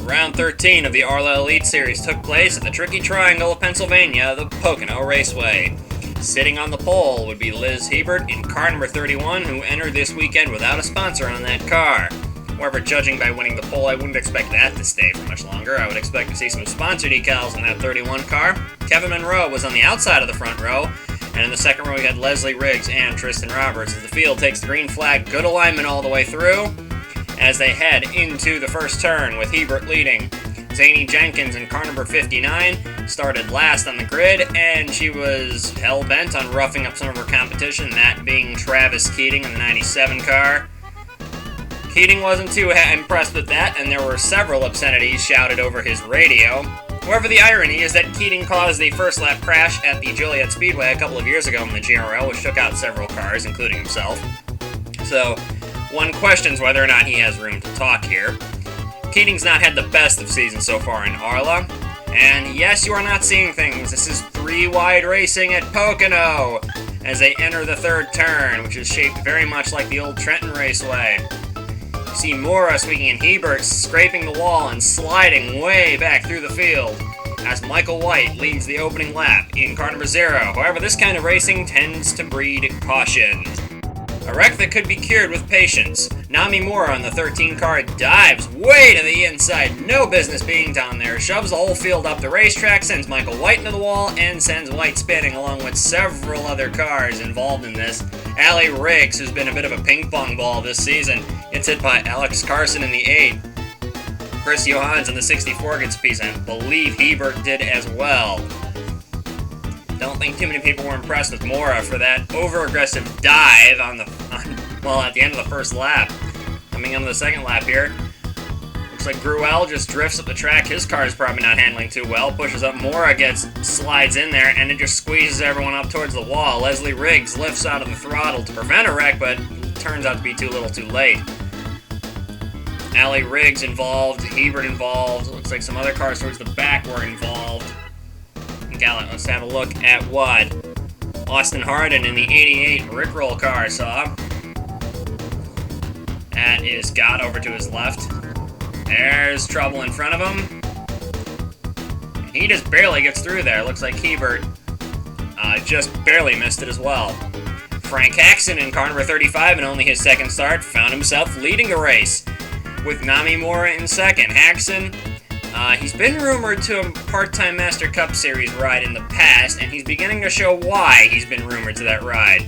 Round 13 of the ARLA Elite Series took place at the tricky triangle of Pennsylvania, the Pocono Raceway. Sitting on the pole would be Liz Hebert in car number 31, who entered this weekend without a sponsor on that car. However, judging by winning the pole, I wouldn't expect that to stay for much longer. I would expect to see some sponsor decals in that 31 car. Kevin Monroe was on the outside of the front row, and in the second row we had Leslie Riggs and Tristan Roberts as the field takes the green flag. Good alignment all the way through as they head into the first turn with Hebert leading. Zany Jenkins in car number 59 started last on the grid, and she was hell-bent on roughing up some of her competition, that being Travis Keating in the 97 car. Keating wasn't too impressed with that, and there were several obscenities shouted over his radio. However, the irony is that Keating caused the first lap crash at the Joliet Speedway a couple of years ago in the GRL, which took out several cars, including himself. So, one questions whether or not he has room to talk here. Keating's not had the best of seasons so far in ARLA, and yes, you are not seeing things. This is three-wide racing at Pocono as they enter the third turn, which is shaped very much like the old Trenton Raceway. You see Mora swinging and Hebert scraping the wall and sliding way back through the field as Michael White leads the opening lap in car number 0. However, this kind of racing tends to breed caution. A wreck that could be cured with patience. Nami Mora on the 13 car dives way to the inside, no business being down there, shoves the whole field up the racetrack, sends Michael White into the wall, and sends White spinning along with several other cars involved in this. Allie Riggs, who's been a bit of a ping pong ball this season, gets hit by Alex Carson in the 8. Chris Johans in the 64 gets a piece, and I believe Hebert did as well. Don't think too many people were impressed with Mora for that over-aggressive dive at the end of the first lap. Coming into the second lap here, looks like Gruel just drifts up the track. His car is probably not handling too well. Pushes up, Mora slides in there, and it just squeezes everyone up towards the wall. Leslie Riggs lifts out of the throttle to prevent a wreck, but turns out to be too little too late. Allie Riggs involved, Hebert involved. Looks like some other cars towards the back were involved. Let's have a look at what Austin Harden in the 88 Rickroll car saw. That is Scott over to his left. There's trouble in front of him. He just barely gets through there. Looks like Hebert just barely missed it as well. Frank Haxon in car number 35 and only his second start found himself leading the race with Nami Mora in second. Haxon, he's been rumored to a part-time Master Cup Series ride in the past, and he's beginning to show why he's been rumored to that ride.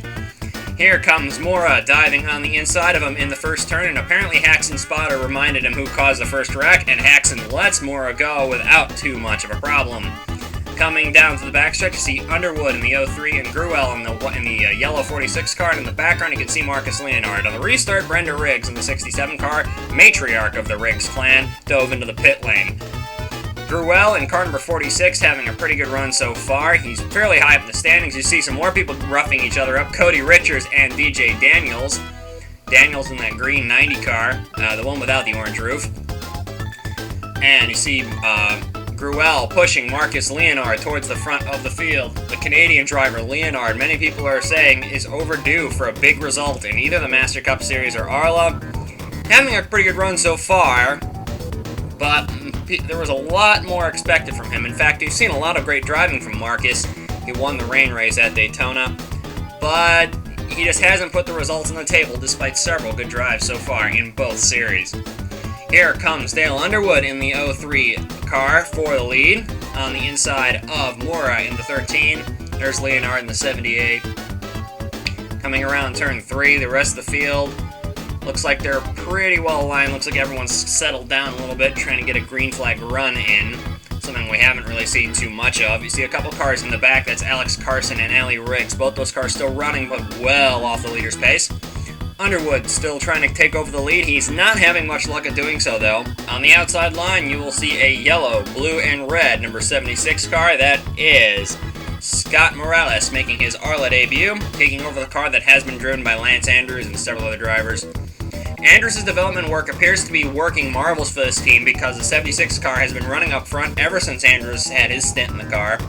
Here comes Mora diving on the inside of him in the first turn, and apparently Haxon's spotter reminded him who caused the first wreck, and Haxon lets Mora go without too much of a problem. Coming down to the backstretch, you see Underwood in the 03 and Gruel in the yellow 46 car, and in the background you can see Marcus Leonard. On the restart, Brenda Riggs in the 67 car, matriarch of the Riggs clan, dove into the pit lane. Gruel in car number 46 having a pretty good run so far. He's fairly high up in the standings. You see some more people roughing each other up. Cody Richards and DJ Daniels. Daniels in that green 90 car, the one without the orange roof. And you see Gruel pushing Marcus Leonard towards the front of the field. The Canadian driver, Leonard, many people are saying is overdue for a big result in either the Master Cup Series or ARLA. Having a pretty good run so far, but there was a lot more expected from him. In fact, we've seen a lot of great driving from Marcus. He won the rain race at Daytona, but he just hasn't put the results on the table despite several good drives so far in both series. Here comes Dale Underwood in the 03 car for the lead on the inside of Mora in the 13. There's Leonard in the 78. Coming around turn 3, the rest of the field looks like they're pretty well aligned. Looks like everyone's settled down a little bit, trying to get a green flag run in. Something we haven't really seen too much of. You see a couple cars in the back. That's Alex Carson and Allie Riggs. Both those cars still running, but well off the leader's pace. Underwood still trying to take over the lead. He's not having much luck at doing so, though. On the outside line, you will see a yellow, blue, and red number 76 car. That is Scott Morales making his ARLA debut, taking over the car that has been driven by Lance Andrews and several other drivers. Andrews' development work appears to be working marvels for this team because the 76 car has been running up front ever since Andrews had his stint in the car.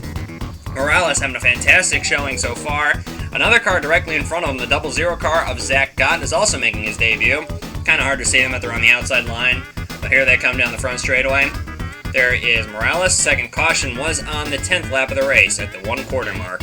Morales having a fantastic showing so far. Another car directly in front of him, the 00 car of Zach Gott, is also making his debut. Kind of hard to see them if they're on the outside line, but here they come down the front straightaway. There is Morales. Second caution was on the 10th lap of the race at the 1/4 mark.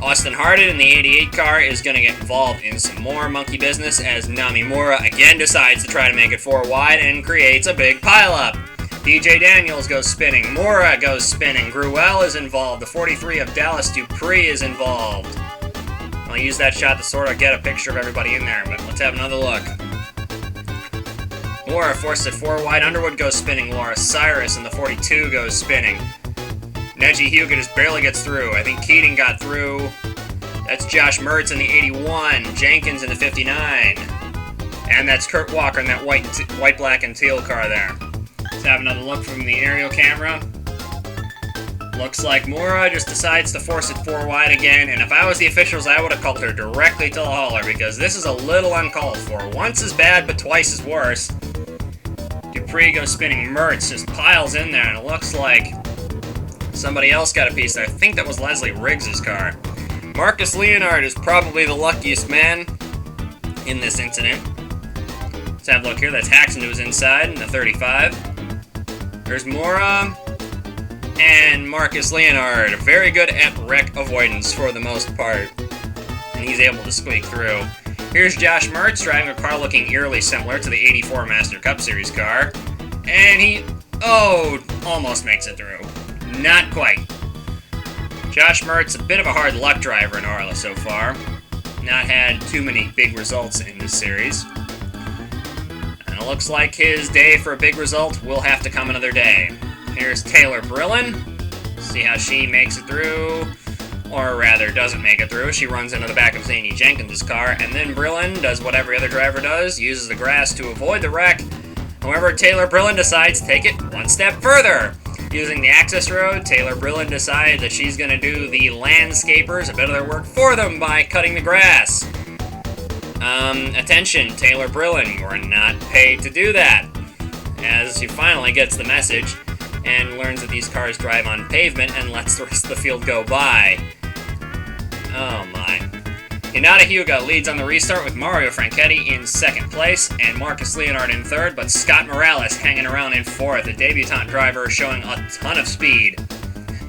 Austin Hardin in the 88 car is going to get involved in some more monkey business as Namimura again decides to try to make it 4 wide and creates a big pileup. DJ Daniels goes spinning. Mora goes spinning. Gruel is involved. The 43 of Dallas Dupree is involved. I'll use that shot to sort of get a picture of everybody in there, but let's have another look. Mora forced it 4 wide. Underwood goes spinning. Laura Cyrus in the 42 goes spinning. Neji Huga just barely gets through. I think Keating got through. That's Josh Mertz in the 81. Jenkins in the 59. And that's Kurt Walker in that white, black, and teal car there. Let's have another look from the aerial camera. Looks like Mora just decides to force it 4 wide again, and if I was the officials, I would have called her directly to the hauler, because this is a little uncalled for. Once as bad, but twice as worse. Dupree goes spinning. Mertz just piles in there, and it looks like somebody else got a piece there. I think that was Leslie Riggs' car. Marcus Leonard is probably the luckiest man in this incident. Let's have a look here. That's Haxon who's inside in the 35. There's Mora and Marcus Leonard. Very good at wreck avoidance for the most part. And he's able to squeak through. Here's Josh Mertz driving a car looking eerily similar to the 84 Master Cup Series car. And he, almost makes it through. Not quite. Josh Mertz, a bit of a hard luck driver in ARLA so far. Not had too many big results in this series. And it looks like his day for a big result will have to come another day. Here's Taylor Brillin. See how she makes it through. Or rather, doesn't make it through. She runs into the back of Zany Jenkins' car. And then Brillin does what every other driver does. Uses the grass to avoid the wreck. However, Taylor Brillin decides to take it one step further. Using the access road, Taylor Brillin decides that she's going to do the landscapers a bit of their work for them by cutting the grass. Attention, Taylor Brillin, you are not paid to do that. As she finally gets the message and learns that these cars drive on pavement and lets the rest of the field go by. Oh my. Hinata Hyuga leads on the restart with Mario Franchetti in second place and Marcus Leonard in third, but Scott Morales hanging around in fourth, a debutant driver showing a ton of speed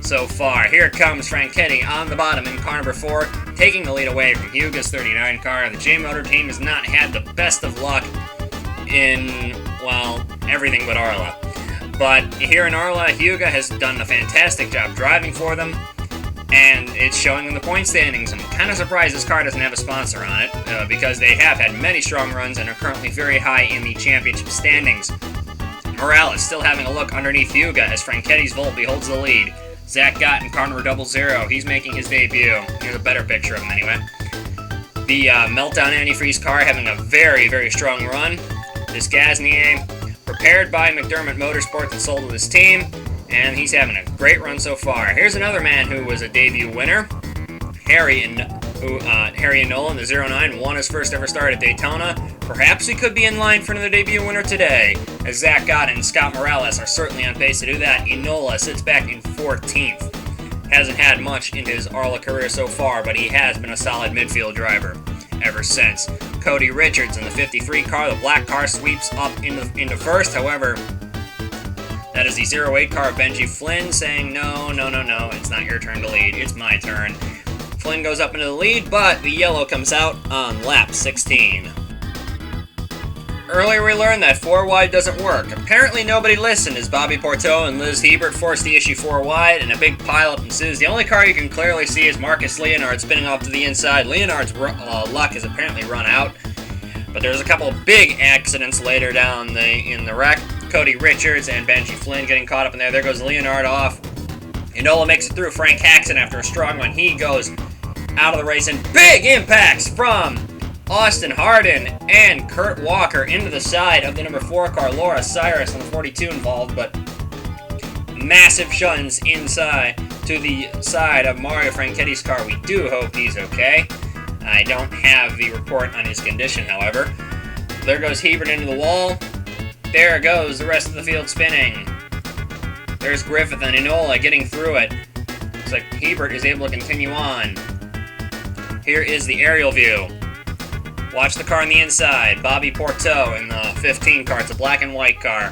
so far. Here comes Franchetti on the bottom in car number 4, taking the lead away from Hyuga's 39 car. The J-Motor team has not had the best of luck in, well, everything but ARLA. But here in ARLA, Hyuga has done a fantastic job driving for them, and it's showing in the point standings. I'm kind of surprised this car doesn't have a sponsor on it, because they have had many strong runs and are currently very high in the championship standings. Morales still having a look underneath Hyuga as Franchetti's Volpe holds the lead. Zach Gott in car number 00, he's making his debut. Here's a better picture of him anyway. The Meltdown Antifreeze car having a very, very strong run. This Gasnier, prepared by McDermott Motorsports and sold to his team, and he's having a great run so far. Here's another man who was a debut winner. Harry Nolan, the 09, won his first ever start at Daytona. Perhaps he could be in line for another debut winner today, as Zach Gott and Scott Morales are certainly on pace to do that. Enola sits back in 14th. Hasn't had much in his ARLA career so far, but he has been a solid midfield driver ever since. Cody Richards in the 53 car, the black car, sweeps up into first. However, that is the 08 car of Benji Flynn saying, no, it's not your turn to lead, it's my turn. Flynn goes up into the lead, but the yellow comes out on lap 16. Earlier we learned that 4 wide doesn't work. Apparently nobody listened as Bobby Porteau and Liz Hebert forced the issue 4 wide and a big pileup ensues. The only car you can clearly see is Marcus Leonard spinning off to the inside. Leonard's luck has apparently run out, but there's a couple of big accidents later down in the wreck. Cody Richards and Benji Flynn getting caught up in there. There goes Leonard off. Enola makes it through. Frank Haxon after a strong one. He goes out of the race, and big impacts from Austin Hardin and Kurt Walker into the side of the number 4 car. Laura Cyrus on the 42 involved, but massive shuns inside to the side of Mario Franchetti's car. We do hope he's okay. I don't have the report on his condition, however. There goes Hebert into the wall. There goes the rest of the field spinning. There's Griffith and Enola getting through it. Looks like Hebert is able to continue on. Here is the aerial view. Watch the car on the inside. Bobby Porteau in the 15 car. It's a black and white car.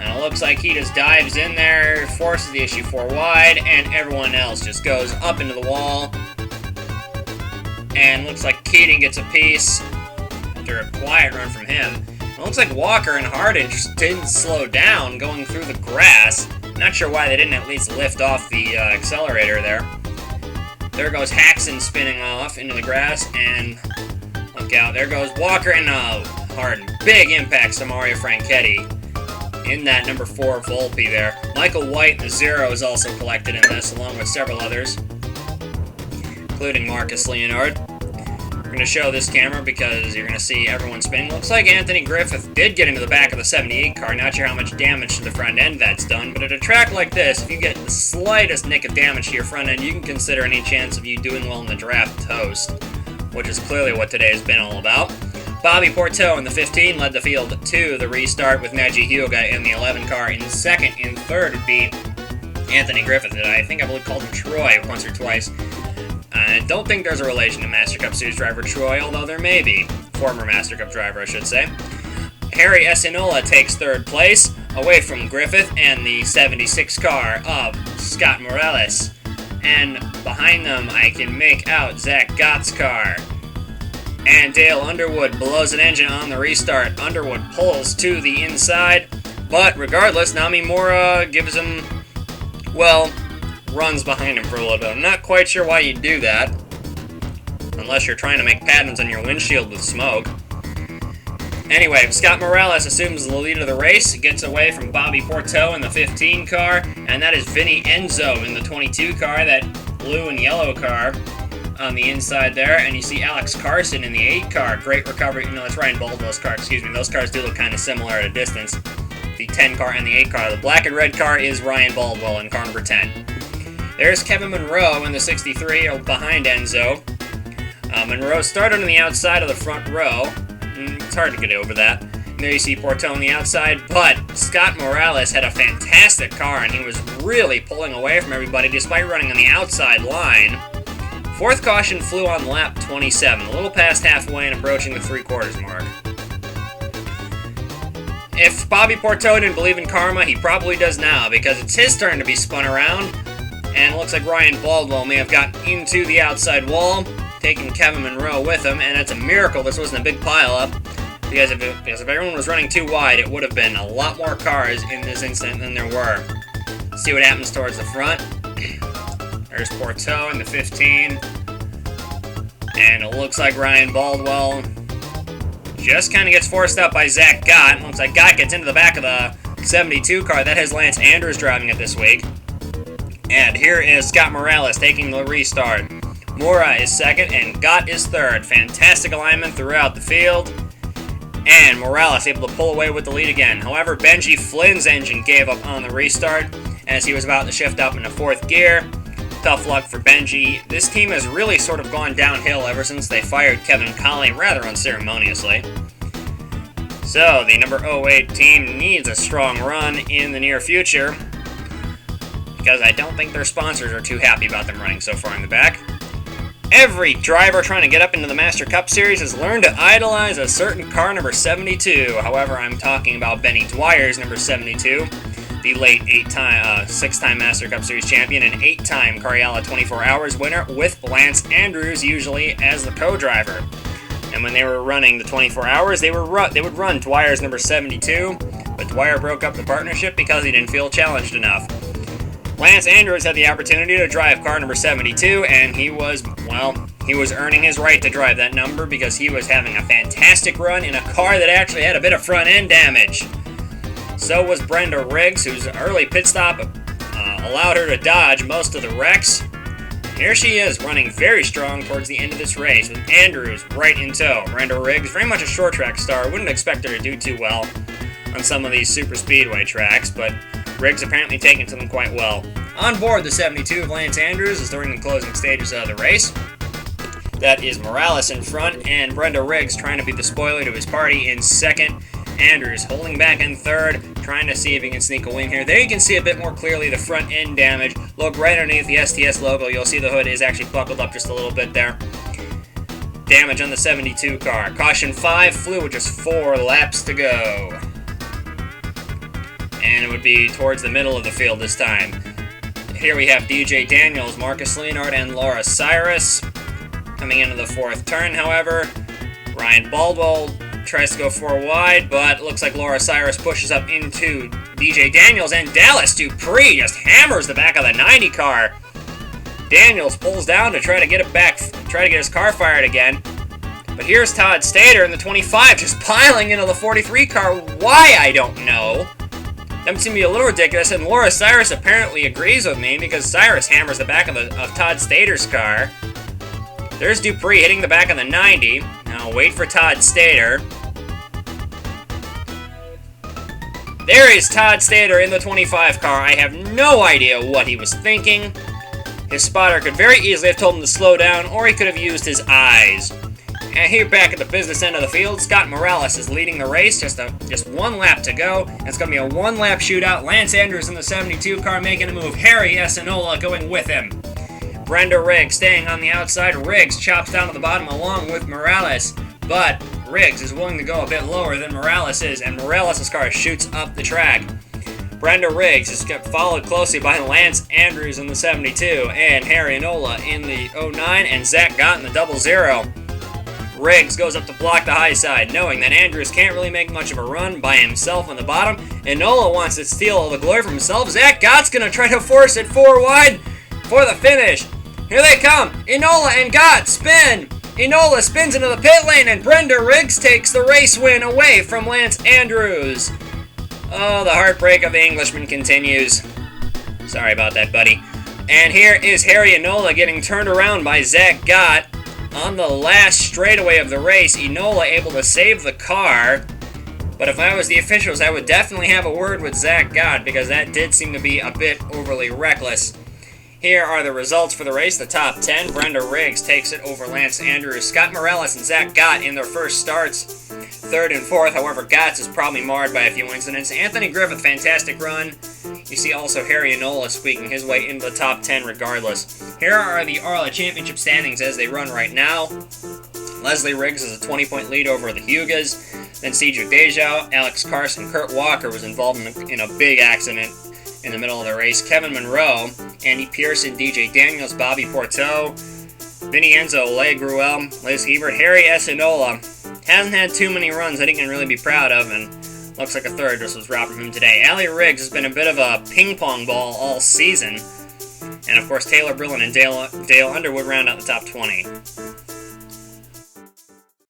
And it looks like he just dives in there, forces the issue 4 wide, and everyone else just goes up into the wall. And looks like Keating gets a piece after a quiet run from him. It looks like Walker and Hardin just didn't slow down going through the grass. Not sure why they didn't at least lift off the accelerator there. There goes Haxon spinning off into the grass, and look out, there goes Walker and Hardin. Big impacts to Mario Franchetti in that number 4 Volpe there. Michael White, the 0, is also collected in this, along with several others, including Marcus Leonard. We're going to show this camera because you're going to see everyone spinning. Looks like Anthony Griffith did get into the back of the 78 car. Not sure how much damage to the front end that's done, but at a track like this, if you get the slightest nick of damage to your front end, you can consider any chance of you doing well in the draft toast, which is clearly what today has been all about. Bobby Porteau in the 15 led the field to the restart, with Neji Hyuga in the 11 car. In second and third would be Anthony Griffith. I believe called him Troy once or twice. I don't think there's a relation to Master Cup Series driver Troy, although there may be. Former Master Cup driver, I should say. Harry Essinola takes third place, away from Griffith and the 76 car of Scott Morales. And behind them, I can make out Zach Gott's car. And Dale Underwood blows an engine on the restart. Underwood pulls to the inside, but regardless, Namimura gives him, well, runs behind him for a little bit. I'm not quite sure why you'd do that, unless you're trying to make patterns on your windshield with smoke. Anyway, Scott Morales assumes the lead of the race, gets away from Bobby Porteau in the 15 car, and that is Vinny Enzo in the 22 car, that blue and yellow car on the inside there. And you see Alex Carson in the 8 car. Great recovery. No, it's Ryan Baldwell's car, excuse me. Those cars do look kind of similar at a distance. The 10 car and the 8 car. The black and red car is Ryan Baldwell in car number 10. There's Kevin Monroe in the 63 behind Enzo. Monroe started on the outside of the front row. It's hard to get over that. And there you see Porteau on the outside, but Scott Morales had a fantastic car, and he was really pulling away from everybody despite running on the outside line. Fourth caution flew on lap 27, a little past halfway and approaching the 3/4 mark. If Bobby Porteau didn't believe in karma, he probably does now, because it's his turn to be spun around. And it looks like Ryan Baldwell may have gotten into the outside wall, taking Kevin Monroe with him, and it's a miracle this wasn't a big pileup, because if everyone was running too wide, it would have been a lot more cars in this incident than there were. Let's see what happens towards the front. There's Porteau in the 15, and it looks like Ryan Baldwell just kind of gets forced out by Zach Gott. Looks like Gott gets into the back of the 72 car. That has Lance Andrews driving it this week. And here is Scott Morales taking the restart. Mora is second, and Gott is third. Fantastic alignment throughout the field. And Morales able to pull away with the lead again. However, Benji Flynn's engine gave up on the restart as he was about to shift up into 4th gear. Tough luck for Benji. This team has really sort of gone downhill ever since they fired Kevin Colley rather unceremoniously. So, the number 08 team needs a strong run in the near future, because I don't think their sponsors are too happy about them running so far in the back. Every driver trying to get up into the Master Cup Series has learned to idolize a certain car number 72. However, I'm talking about Benny Dwyer's number 72, the late 6-time Master Cup Series champion and 8-time Carriala 24 Hours winner, with Lance Andrews usually as the co-driver. And when they were running the 24 Hours, they would run Dwyer's number 72, but Dwyer broke up the partnership because he didn't feel challenged enough. Lance Andrews had the opportunity to drive car number 72, and he was earning his right to drive that number because he was having a fantastic run in a car that actually had a bit of front end damage. So was Brenda Riggs, whose early pit stop allowed her to dodge most of the wrecks. Here she is, running very strong towards the end of this race, with Andrews right in tow. Brenda Riggs, very much a short track star, wouldn't expect her to do too well on some of these super speedway tracks, but Riggs apparently taking to them quite well. On board the 72 of Lance Andrews is during the closing stages of the race. That is Morales in front, and Brenda Riggs trying to be the spoiler to his party in second. Andrews holding back in third, trying to see if he can sneak a win here. There you can see a bit more clearly the front end damage. Look right underneath the STS logo. You'll see the hood is actually buckled up just a little bit there. Damage on the 72 car. Caution 5 flew with just 4 laps to go. and it would be towards the middle of the field this time. Here we have DJ Daniels, Marcus Leonard, and Laura Cyrus. Coming into the fourth turn, however, Ryan Baldwell tries to go 4 wide, but looks like Laura Cyrus pushes up into DJ Daniels, and Dallas Dupree just hammers the back of the 90 car. Daniels pulls down to try to get it back, try to get his car fired again. But here's Todd Stater in the 25 just piling into the 43 car. Why, I don't know. That seems to be a little ridiculous, and Laura Cyrus apparently agrees with me because Cyrus hammers the back of Todd Stater's car. There's Dupree hitting the back of the 90. Now wait for Todd Stater. There is Todd Stater in the 25 car. I have no idea what he was thinking. His spotter could very easily have told him to slow down, or he could have used his eyes. And here back at the business end of the field, Scott Morales is leading the race. Just 1 lap to go. And it's going to be a 1-lap shootout. Lance Andrews in the 72 car making a move. Harry Essenola going with him. Brenda Riggs staying on the outside. Riggs chops down to the bottom along with Morales. But Riggs is willing to go a bit lower than Morales is. And Morales' car shoots up the track. Brenda Riggs is followed closely by Lance Andrews in the 72. And Harry Enola in the 09. And Zach Gott in the 00. Riggs goes up to block the high side, knowing that Andrews can't really make much of a run by himself on the bottom. Enola wants to steal all the glory from himself. Zach Gott's going to try to force it 4 wide for the finish. Here they come. Enola and Gott spin. Enola spins into the pit lane, and Brenda Riggs takes the race win away from Lance Andrews. Oh, the heartbreak of the Englishman continues. Sorry about that, buddy. And here is Harry Enola getting turned around by Zach Gott. On the last straightaway of the race, Enola able to save the car. But if I was the officials, I would definitely have a word with Zach Gott, because that did seem to be a bit overly reckless. Here are the results for the race. The top 10, Brenda Riggs takes it over Lance Andrews. Scott Morales and Zach Gott in their first starts. 3rd and 4th, however, Gott's is probably marred by a few incidents. Anthony Griffith, fantastic run. You see also Harry Enola squeaking his way into the top 10 regardless. Here are the ARLA Championship standings as they run right now. Leslie Riggs has a 20-point lead over the Hugas. Then Cedric Dejow, Alex Carson, Kurt Walker was involved in a big accident in the middle of the race. Kevin Monroe, Andy Pearson, DJ Daniels, Bobby Porteau, Vinny Enzo, Leigh Gruel, Liz Hebert, Harry Essenola. Hasn't had too many runs that he can really be proud of, and looks like a third just was robbed from him today. Allie Riggs has been a bit of a ping-pong ball all season. And of course, Taylor Brillin and Dale Underwood round out the top 20.